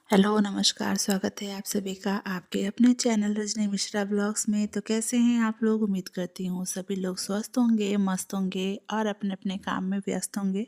Hello नमस्कार, स्वागत है आप सभी का आपके अपने चैनल रजनी मिश्रा ब्लॉग्स में। तो कैसे हैं आप लोग? उम्मीद करती हूँ सभी लोग स्वस्थ होंगे, मस्त होंगे और अपने अपने काम में व्यस्त होंगे।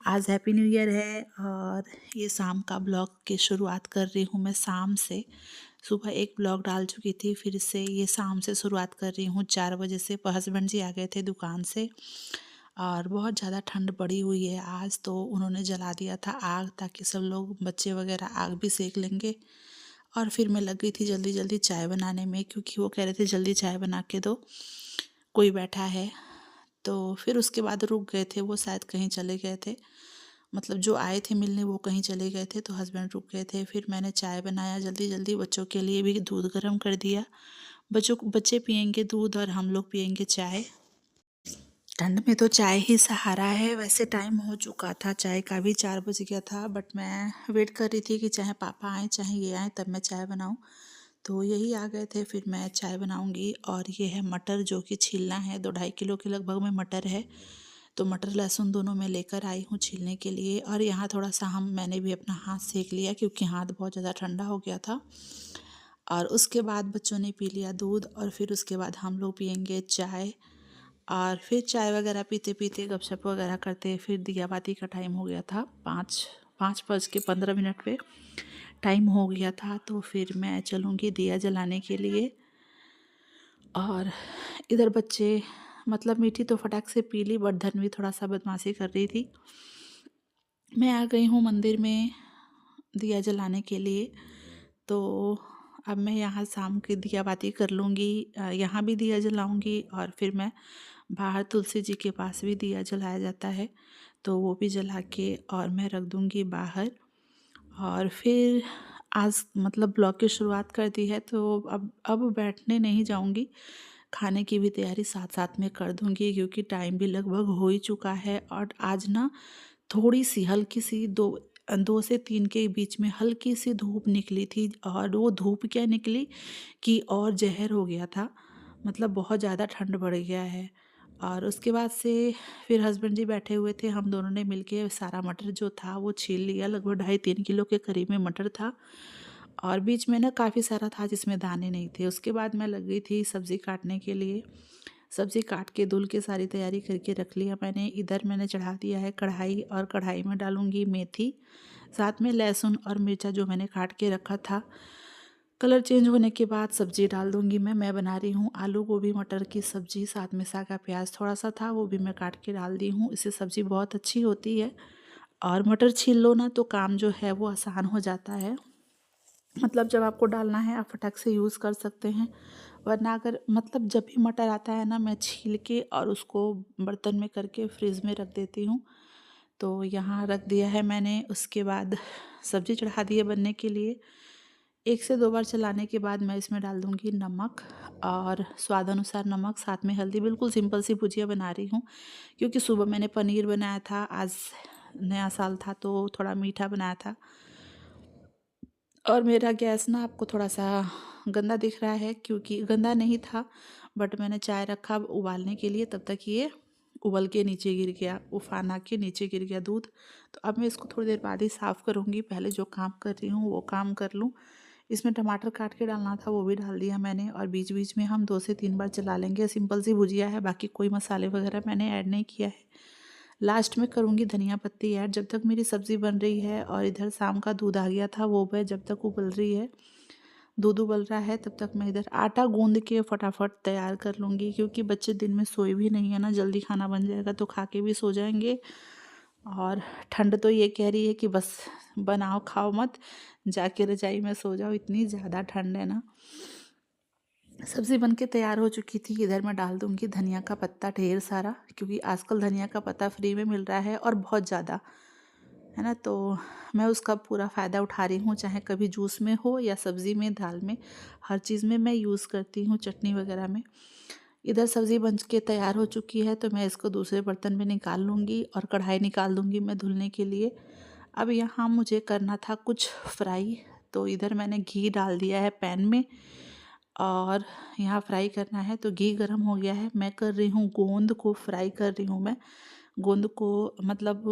आज हैप्पी न्यू ईयर है और ये शाम का ब्लॉग की शुरुआत कर रही हूँ मैं शाम से। सुबह एक ब्लॉग डाल चुकी थी, फिर से ये शाम से शुरुआत कर रही हूँ 4 बजे से। हस्बैंड जी आ गए थे दुकान से और बहुत ज़्यादा ठंड पड़ी हुई है आज, तो उन्होंने जला दिया था आग ताकि सब लोग बच्चे वगैरह आग भी सेक लेंगे। और फिर मैं लग गई थी जल्दी जल्दी चाय बनाने में, क्योंकि वो कह रहे थे जल्दी चाय बना के दो, कोई बैठा है। तो फिर उसके बाद रुक गए थे, वो शायद कहीं चले गए थे, मतलब जो आए थे मिलने वो कहीं चले गए थे, तो हस्बैंड रुक गए थे। फिर मैंने चाय बनाया जल्दी जल्दी, बच्चों के लिए भी दूध गर्म कर दिया। बच्चे पियेंगे दूध और हम लोग पियेंगे चाय। ठंड में तो चाय ही सहारा है। वैसे टाइम हो चुका था चाय का भी, 4 बज गया था, बट मैं वेट कर रही थी कि चाहे पापा आएँ चाहे ये आएँ तब मैं चाय बनाऊँ। तो यही आ गए थे, फिर मैं चाय बनाऊँगी। और ये है मटर जो कि छीलना है, 2-2.5 किलो के लगभग में मटर है। तो मटर लहसुन दोनों मैं लेकर आई हूँ छीलने के लिए। और यहाँ थोड़ा सा मैंने भी अपना हाथ सेक लिया, क्योंकि हाथ बहुत ज़्यादा ठंडा हो गया था। और उसके बाद बच्चों ने पी लिया दूध और फिर उसके बाद हम लोग पियेंगे चाय। और फिर चाय वगैरह पीते पीते गपशप वगैरह करते फिर दिया बाती का टाइम हो गया था। 5:05 पे टाइम हो गया था। तो फिर मैं चलूँगी दिया जलाने के लिए। और इधर बच्चे मतलब मीठी तो फटाक से पी ली, बट धन्वी थोड़ा सा बदमाशी कर रही थी। मैं आ गई हूँ मंदिर में दिया जलाने के लिए। तो अब मैं यहाँ शाम की दिया बाती कर लूँगी, यहाँ भी दिया जलाऊँगी और फिर मैं बाहर तुलसी जी के पास भी दिया जलाया जाता है, तो वो भी जला के और मैं रख दूँगी बाहर। और फिर आज मतलब ब्लॉग की शुरुआत कर दी है, तो अब बैठने नहीं जाऊँगी, खाने की भी तैयारी साथ साथ में कर दूँगी, क्योंकि टाइम भी लगभग हो ही चुका है। और आज ना थोड़ी सी हल्की सी 2 से 3 के बीच में हल्की सी धूप निकली थी, और वो धूप क्या निकली कि और ज़हर हो गया था, मतलब बहुत ज़्यादा ठंड बढ़ गया है। और उसके बाद से फिर हस्बैंड जी बैठे हुए थे, हम दोनों ने मिलके सारा मटर जो था वो छील लिया। लगभग 2.5-3 किलो के करीब में मटर था, और बीच में ना काफ़ी सारा था जिसमें दाने नहीं थे। उसके बाद मैं लग गई थी सब्ज़ी काटने के लिए। सब्ज़ी काट के धुल के सारी तैयारी करके रख लिया मैंने। इधर मैंने चढ़ा दिया है कढ़ाई, और कढ़ाई में डालूंगी मेथी, साथ में लहसुन और मिर्चा जो मैंने काट के रखा था। कलर चेंज होने के बाद सब्ज़ी डाल दूंगी मैं बना रही हूँ आलू गोभी मटर की सब्ज़ी, साथ में सागा प्याज थोड़ा सा था वो भी मैं काट के डाल दी हूँ। इससे सब्ज़ी बहुत अच्छी होती है। और मटर छील लो ना तो काम जो है वो आसान हो जाता है। मतलब जब आपको डालना है आप फटाक से यूज़ कर सकते हैं, वरना अगर मतलब जब भी मटर आता है ना मैं छील के और उसको बर्तन में करके फ्रिज में रख देती हूँ। तो यहाँ रख दिया है मैंने। उसके बाद सब्ज़ी चढ़ा दी है बनने के लिए। 1 से 2 बार चलाने के बाद मैं इसमें डाल दूँगी नमक और स्वाद अनुसार नमक, साथ में हल्दी। बिल्कुल सिंपल सी भुजिया बना रही हूँ, क्योंकि सुबह मैंने पनीर बनाया था, आज नया साल था तो थोड़ा मीठा बनाया था। और मेरा गैस ना आपको थोड़ा सा गंदा दिख रहा है, क्योंकि गंदा नहीं था, बट मैंने चाय रखा उबालने के लिए, तब तक ये उबल के नीचे गिर गया, उफान आ के नीचे गिर गया दूध। तो अब मैं इसको थोड़ी देर बाद ही साफ़ करूँगी। पहले जो काम कर रही हूँ वो काम कर लूँ। इसमें टमाटर काट के डालना था वो भी डाल दिया मैंने, और बीच बीच में हम 2 से 3 बार चला लेंगे। सिंपल सी भुजिया है, बाकी कोई मसाले वगैरह मैंने ऐड नहीं किया है। लास्ट में करूँगी धनिया पत्ती ऐड। जब तक मेरी सब्ज़ी बन रही है और इधर शाम का दूध आ गया था, वो मैं जब तक उबल रही है, दूध उबल रहा है, तब तक मैं इधर आटा गूँध के फटाफट तैयार कर लूँगी, क्योंकि बच्चे दिन में सोए भी नहीं है ना, जल्दी खाना बन जाएगा तो खा के भी सो जाएंगे। और ठंड तो ये कह रही है कि बस बनाओ खाओ मत, जाके रजाई में सो जाओ, इतनी ज़्यादा ठंड है ना। सब्ज़ी बन के तैयार हो चुकी थी। इधर मैं डाल दूँगी धनिया का पत्ता ढेर सारा, क्योंकि आजकल धनिया का पत्ता फ्री में मिल रहा है और बहुत ज़्यादा, है ना। तो मैं उसका पूरा फ़ायदा उठा रही हूँ, चाहे कभी जूस में हो या सब्ज़ी में, दाल में, हर चीज़ में मैं यूज़ करती हूँ, चटनी वगैरह में। इधर सब्ज़ी बन के तैयार हो चुकी है, तो मैं इसको दूसरे बर्तन में निकाल लूँगी और कढ़ाई निकाल दूँगी मैं धुलने के लिए। अब यहाँ मुझे करना था कुछ फ्राई, तो इधर मैंने घी डाल दिया है पैन में और यहाँ फ्राई करना है। तो घी गर्म हो गया है, मैं कर रही हूँ गोंद को फ्राई कर रही हूँ मैं। गोंद को मतलब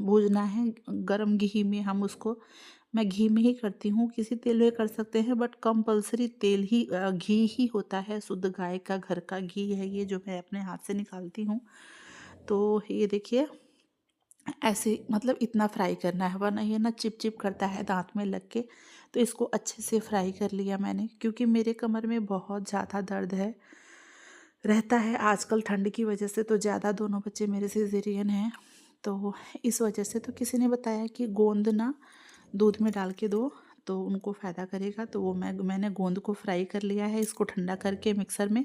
भूजना है गरम घी में। हम उसको, मैं घी में ही करती हूँ, किसी तेल में कर सकते हैं बट कंपल्सरी तेल ही घी ही होता है। शुद्ध गाय का घर का घी है ये, जो मैं अपने हाथ से निकालती हूँ। तो ये देखिए ऐसे मतलब इतना फ्राई करना है, वरना ये ना चिप चिप करता है दांत में लग के। तो इसको अच्छे से फ्राई कर लिया मैंने, क्योंकि मेरे कमर में बहुत ज़्यादा दर्द है रहता है आजकल ठंड की वजह से। तो ज़्यादा, दोनों बच्चे मेरे सिजेरियन हैं, तो इस वजह से। तो किसी ने बताया कि गोंद ना दूध में डाल के दो तो उनको फ़ायदा करेगा। तो वो मैंने गोंद को फ्राई कर लिया है, इसको ठंडा करके मिक्सर में,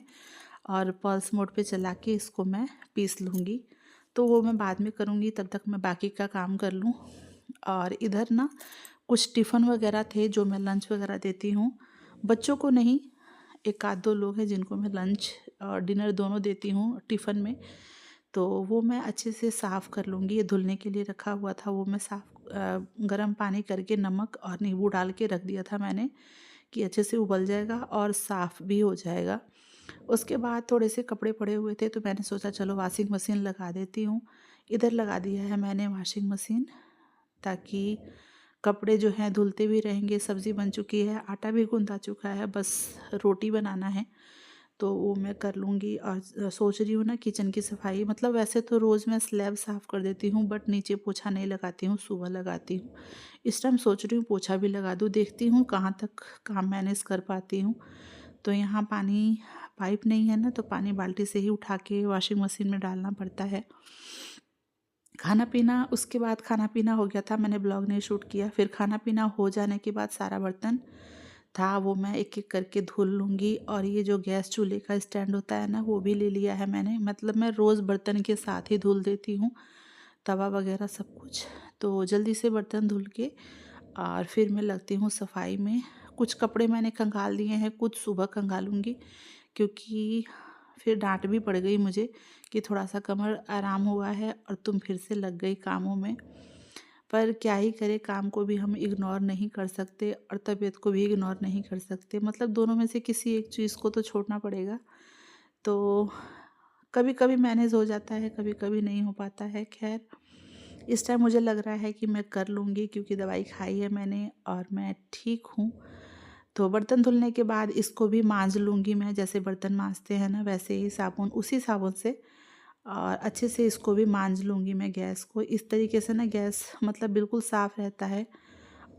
और पल्स मोड पे चला के इसको मैं पीस लूँगी। तो वो मैं बाद में करूँगी, तब तक मैं बाकी का काम कर लूँ। और इधर ना कुछ टिफ़िन वगैरह थे जो मैं लंच वगैरह देती हूँ, बच्चों को नहीं, एक आध दो लोग हैं जिनको मैं लंच और डिनर दोनों देती हूँ टिफ़िन में। तो वो मैं अच्छे से साफ़ कर लूँगी। ये धुलने के लिए रखा हुआ था, वो मैं गर्म पानी करके नमक और नींबू डाल के रख दिया था मैंने, कि अच्छे से उबल जाएगा और साफ़ भी हो जाएगा। उसके बाद थोड़े से कपड़े पड़े हुए थे, तो मैंने सोचा चलो वॉशिंग मशीन लगा देती हूँ। इधर लगा दिया है मैंने वॉशिंग मशीन, ताकि कपड़े जो हैं धुलते भी रहेंगे। सब्ज़ी बन चुकी है, आटा भी गूँधा चुका है, बस रोटी बनाना है, तो वो मैं कर लूँगी। और सोच रही हूँ ना किचन की सफाई, मतलब वैसे तो रोज़ मैं स्लैब साफ़ कर देती हूँ, बट नीचे पोछा नहीं लगाती हूँ, सुबह लगाती हूँ। इस टाइम सोच रही हूँ पोछा भी लगा दूँ, देखती हूँ कहाँ तक काम मैनेज कर पाती हूँ। तो यहाँ पानी, पाइप नहीं है ना, तो पानी बाल्टी से ही उठा के वॉशिंग मशीन में डालना पड़ता है। खाना पीना, उसके बाद खाना पीना हो गया था, मैंने ब्लॉग नहीं शूट किया। फिर खाना पीना हो जाने के बाद सारा बर्तन था वो मैं एक एक करके धुल लूँगी। और ये जो गैस चूल्हे का स्टैंड होता है ना, वो भी ले लिया है मैंने, मतलब मैं रोज़ बर्तन के साथ ही धुल देती हूँ, तवा वगैरह सब कुछ। तो जल्दी से बर्तन धुल के और फिर मैं लगती हूँ सफाई में। कुछ कपड़े मैंने खंगाल दिए हैं, कुछ सुबह खंगालूँगी, क्योंकि फिर डांट भी पड़ गई मुझे कि थोड़ा सा कमर आराम हुआ है और तुम फिर से लग गई कामों में। पर क्या ही करें, काम को भी हम इग्नोर नहीं कर सकते और तबीयत को भी इग्नोर नहीं कर सकते, मतलब दोनों में से किसी एक चीज़ को तो छोड़ना पड़ेगा। तो कभी कभी मैनेज हो जाता है, कभी कभी नहीं हो पाता है। खैर, इस टाइम मुझे लग रहा है कि मैं कर लूँगी, क्योंकि दवाई खाई है मैंने और मैं ठीक हूँ। तो बर्तन धुलने के बाद इसको भी मांज लूँगी मैं, जैसे बर्तन मांजते हैं ना वैसे ही साबुन, उसी साबुन से, और अच्छे से इसको भी मांज लूँगी मैं गैस को। इस तरीके से ना गैस मतलब बिल्कुल साफ़ रहता है।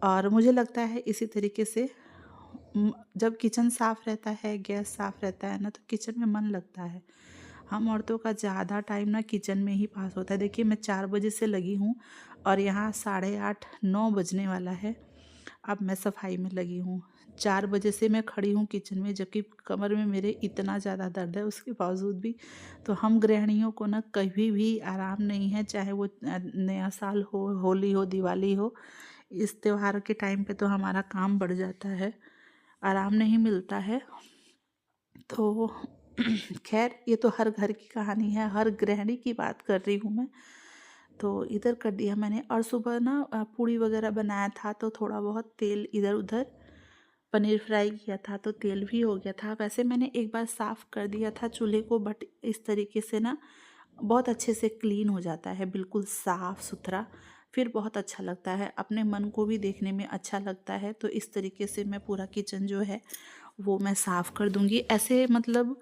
और मुझे लगता है इसी तरीके से जब किचन साफ़ रहता है, गैस साफ़ रहता है ना, तो किचन में मन लगता है। हम औरतों का ज़्यादा टाइम ना किचन में ही पास होता है। देखिए मैं 4 बजे से लगी हूँ और यहाँ 8:30 9 बजने वाला है, अब मैं सफाई में लगी हूँ। 4 बजे से मैं खड़ी हूँ किचन में, जबकि कमर में मेरे इतना ज़्यादा दर्द है, उसके बावजूद भी। तो हम गृहिणियों को ना कभी भी आराम नहीं है, चाहे वो नया साल हो, होली हो, दिवाली हो। इस त्योहार के टाइम पे तो हमारा काम बढ़ जाता है, आराम नहीं मिलता है। तो खैर, ये तो हर घर की कहानी है, हर गृहिणी की बात कर रही हूँ मैं। तो इधर कर दिया मैंने। और सुबह ना पूड़ी वगैरह बनाया था, तो थोड़ा बहुत तेल इधर उधर, पनीर फ्राई किया था तो तेल भी हो गया था। वैसे मैंने एक बार साफ़ कर दिया था चूल्हे को, बट इस तरीके से ना बहुत अच्छे से क्लीन हो जाता है, बिल्कुल साफ़ सुथरा, फिर बहुत अच्छा लगता है, अपने मन को भी देखने में अच्छा लगता है। तो इस तरीके से मैं पूरा किचन जो है वो मैं साफ़ कर दूँगी। ऐसे मतलब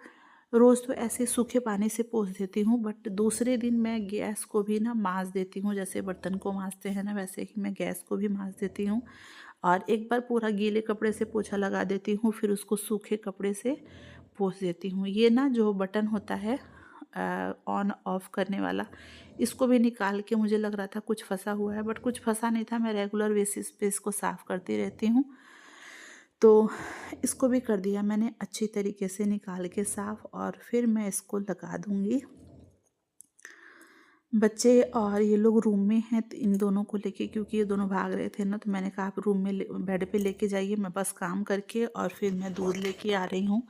रोज़ तो ऐसे सूखे पानी से पोंछ देती हूँ, बट दूसरे दिन मैं गैस को भी ना माँज देती हूँ, जैसे बर्तन को माँजते हैं ना, वैसे ही मैं गैस को भी माँज देती हूँ। और एक बार पूरा गीले कपड़े से पोछा लगा देती हूँ, फिर उसको सूखे कपड़े से पोंछ देती हूँ। ये ना जो बटन होता है ऑन ऑफ करने वाला, इसको भी निकाल के, मुझे लग रहा था कुछ फंसा हुआ है, बट कुछ फंसा नहीं था। मैं रेगुलर बेसिस पे इसको साफ़ करती रहती हूँ। तो इसको भी कर दिया मैंने अच्छी तरीके से निकाल के साफ़, और फिर मैं इसको लगा दूँगी। बच्चे और ये लोग रूम में हैं, तो इन दोनों को लेके, क्योंकि ये दोनों भाग रहे थे ना, तो मैंने कहा आप रूम में बेड पे लेके जाइए, मैं बस काम करके और फिर मैं दूध लेके आ रही हूँ।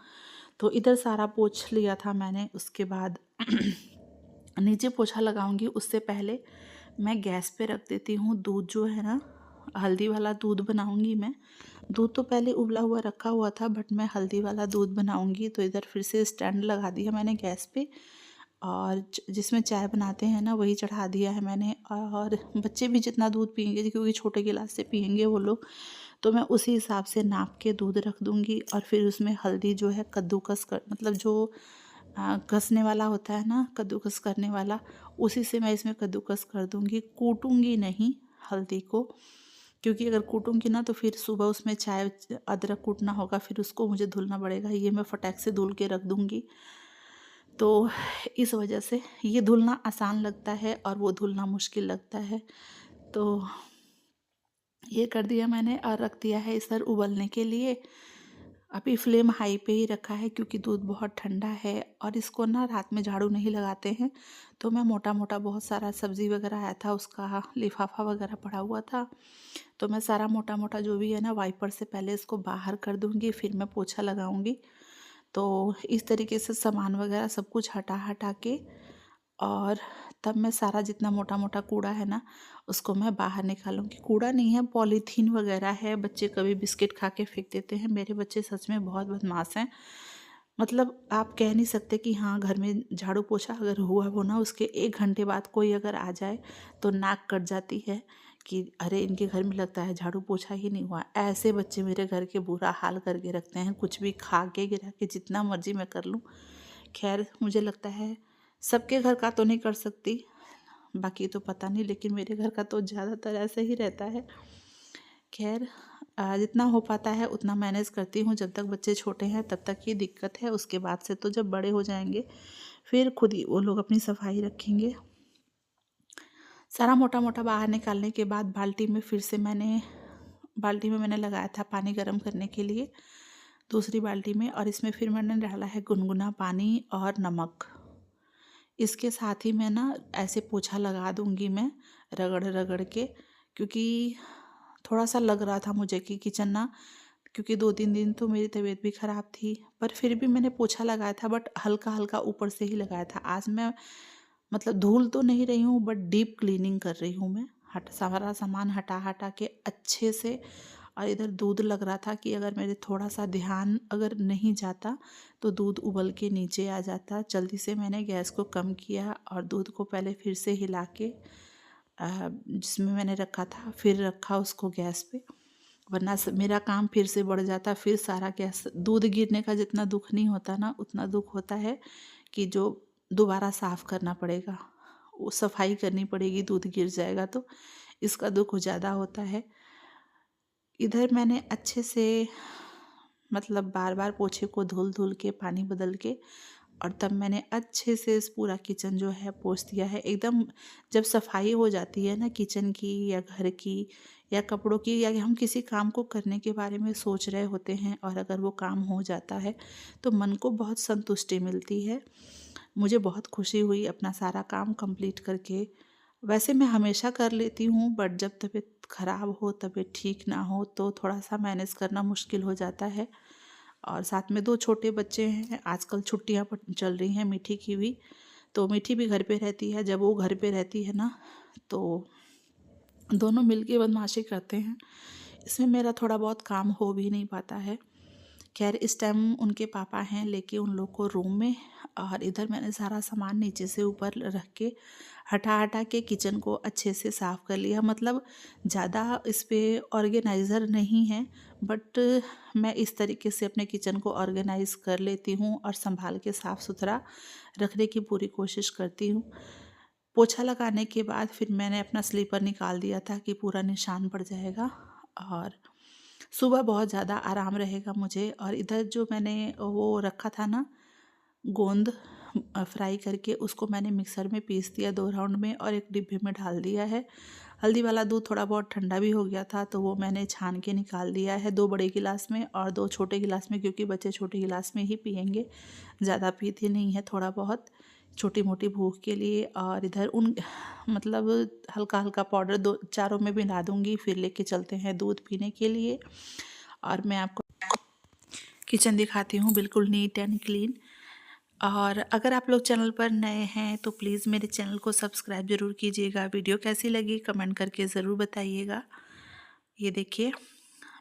तो इधर सारा पोंछ लिया था मैंने। उसके बाद नीचे पोछा लगाऊंगी, उससे पहले मैं गैस पे रख देती हूँ दूध, जो है ना हल्दी वाला दूध बनाऊंगी मैं। दूध तो पहले उबला हुआ रखा हुआ था, बट मैं हल्दी वाला दूध बनाऊंगी। तो इधर फिर से स्टैंड लगा दिया मैंने गैस पे, और जिसमें चाय बनाते हैं ना वही चढ़ा दिया है मैंने। और बच्चे भी जितना दूध पिएंगे, क्योंकि छोटे गिलास से पिएंगे वो लोग, तो मैं उसी हिसाब से नाप के दूध रख दूँगी। और फिर उसमें हल्दी जो है कद्दूकस कर, मतलब जो घसने वाला होता है ना, कद्दूकस करने वाला, उसी से मैं इसमें कद्दूकस कर दूँगी। कूटूँगी नहीं हल्दी को, क्योंकि अगर कूटूँगी ना तो फिर सुबह उसमें चाय अदरक कूटना होगा, फिर उसको मुझे धुलना पड़ेगा। ये मैं फटाक से धुल के रख दूँगी। तो इस वजह से ये धुलना आसान लगता है और वो धुलना मुश्किल लगता है। तो ये कर दिया मैंने और रख दिया है इस पर उबलने के लिए। अभी फ्लेम हाई पे ही रखा है क्योंकि दूध बहुत ठंडा है। और इसको ना रात में झाड़ू नहीं लगाते हैं, तो मैं मोटा मोटा, बहुत सारा सब्ज़ी वगैरह आया था उसका लिफाफा वगैरह पड़ा हुआ था, तो मैं सारा मोटा मोटा जो भी है ना वाइपर से पहले इसको बाहर कर दूँगी, फिर मैं पोछा लगाऊँगी। तो इस तरीके से सामान वगैरह सब कुछ हटा हटा के, और तब मैं सारा जितना मोटा मोटा कूड़ा है ना उसको मैं बाहर निकालूंगी। कूड़ा नहीं है, पॉलीथीन वगैरह है, बच्चे कभी बिस्किट खा के फेंक देते हैं। मेरे बच्चे सच में बहुत बदमाश हैं। मतलब आप कह नहीं सकते कि हाँ, घर में झाड़ू पोछा अगर हुआ हो ना, उसके 1 घंटे बाद कोई अगर आ जाए तो नाक कट जाती है कि अरे इनके घर में लगता है झाड़ू पोछा ही नहीं हुआ। ऐसे बच्चे मेरे घर के बुरा हाल करके रखते हैं, कुछ भी खा के गिरा के जितना मर्जी मैं कर लूँ। खैर मुझे लगता है सबके घर का तो नहीं कर सकती, बाकी तो पता नहीं, लेकिन मेरे घर का तो ज़्यादातर ऐसे ही रहता है। खैर जितना हो पाता है उतना मैनेज करती हूँ। जब तक बच्चे छोटे हैं तब तक ये दिक्कत है, उसके बाद से तो जब बड़े हो जाएंगे फिर खुद ही वो लोग अपनी सफाई रखेंगे। सारा मोटा मोटा बाहर निकालने के बाद बाल्टी में मैंने लगाया था पानी गर्म करने के लिए, दूसरी बाल्टी में, और इसमें फिर मैंने डाला है गुनगुना पानी और नमक। इसके साथ ही मैं ना ऐसे पोछा लगा दूंगी मैं, रगड़ रगड़ के, क्योंकि थोड़ा सा लग रहा था मुझे कि किचन ना, क्योंकि 2-3 दिन तो मेरी तबीयत भी ख़राब थी, पर फिर भी मैंने पोछा लगाया था, बट हल्का हल्का ऊपर से ही लगाया था। आज मैं मतलब धूल तो नहीं रही हूँ, बट डीप क्लीनिंग कर रही हूँ मैं, हट सारा सामान हटा हटा के अच्छे से। और इधर दूध लग रहा था कि अगर मेरे थोड़ा सा ध्यान अगर नहीं जाता तो दूध उबल के नीचे आ जाता। जल्दी से मैंने गैस को कम किया और दूध को पहले फिर से हिला के जिसमें मैंने रखा था फिर रखा उसको गैस पे, वरना मेरा काम फिर से बढ़ जाता। फिर सारा गैस, दूध गिरने का जितना दुख नहीं होता ना, उतना दुख होता है कि जो दोबारा साफ़ करना पड़ेगा, वो सफाई करनी पड़ेगी, दूध गिर जाएगा तो इसका दुख ज़्यादा होता है। इधर मैंने अच्छे से मतलब बार बार पोछे को धुल धुल के पानी बदल के, और तब मैंने अच्छे से इस पूरा किचन जो है पोंछ दिया है एकदम। जब सफाई हो जाती है ना किचन की या घर की या कपड़ों की, या हम किसी काम को करने के बारे में सोच रहे होते हैं और अगर वो काम हो जाता है तो मन को बहुत संतुष्टि मिलती है। मुझे बहुत खुशी हुई अपना सारा काम कंप्लीट करके। वैसे मैं हमेशा कर लेती हूँ, बट जब तबीयत ख़राब हो, तबीयत ठीक ना हो, तो थोड़ा सा मैनेज करना मुश्किल हो जाता है। और साथ में 2 छोटे बच्चे हैं, आजकल छुट्टियाँ चल रही हैं मीठी की भी, तो मीठी भी घर पे रहती है। जब वो घर पे रहती है ना तो दोनों मिलके बदमाशी करते हैं, इसमें मेरा थोड़ा बहुत काम हो भी नहीं पाता है। खैर इस टाइम उनके पापा हैं लेके उन लोग को रूम में, और इधर मैंने सारा सामान नीचे से ऊपर रख के हटा हटा के किचन को अच्छे से साफ़ कर लिया। मतलब ज़्यादा इस पे ऑर्गेनाइज़र नहीं है, बट मैं इस तरीके से अपने किचन को ऑर्गेनाइज़ कर लेती हूँ और संभाल के साफ़ सुथरा रखने की पूरी कोशिश करती हूँ। पोछा लगाने के बाद फिर मैंने अपना स्लीपर निकाल दिया था कि पूरा निशान पड़ जाएगा और सुबह बहुत ज़्यादा आराम रहेगा मुझे। और इधर जो मैंने वो रखा था ना गोंद फ्राई करके, उसको मैंने मिक्सर में पीस दिया 2 राउंड में और एक डिब्बे में डाल दिया है। हल्दी वाला दूध थोड़ा बहुत ठंडा भी हो गया था तो वो मैंने छान के निकाल दिया है 2 बड़े गिलास में और 2 छोटे गिलास में, क्योंकि बच्चे छोटे गिलास में ही पियेंगे, ज़्यादा पीते नहीं है, थोड़ा बहुत छोटी मोटी भूख के लिए। और इधर उन मतलब हल्का हल्का पाउडर 2 चारों में मिला दूँगी, फिर लेके चलते हैं दूध पीने के लिए। और मैं आपको किचन दिखाती हूँ बिल्कुल नीट एंड क्लीन। और अगर आप लोग चैनल पर नए हैं तो प्लीज़ मेरे चैनल को सब्सक्राइब ज़रूर कीजिएगा। वीडियो कैसी लगी कमेंट करके ज़रूर बताइएगा। ये देखिए,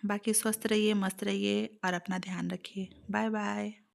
बाकी स्वस्थ रहिए, मस्त रहिए और अपना ध्यान रखिए। Bye bye.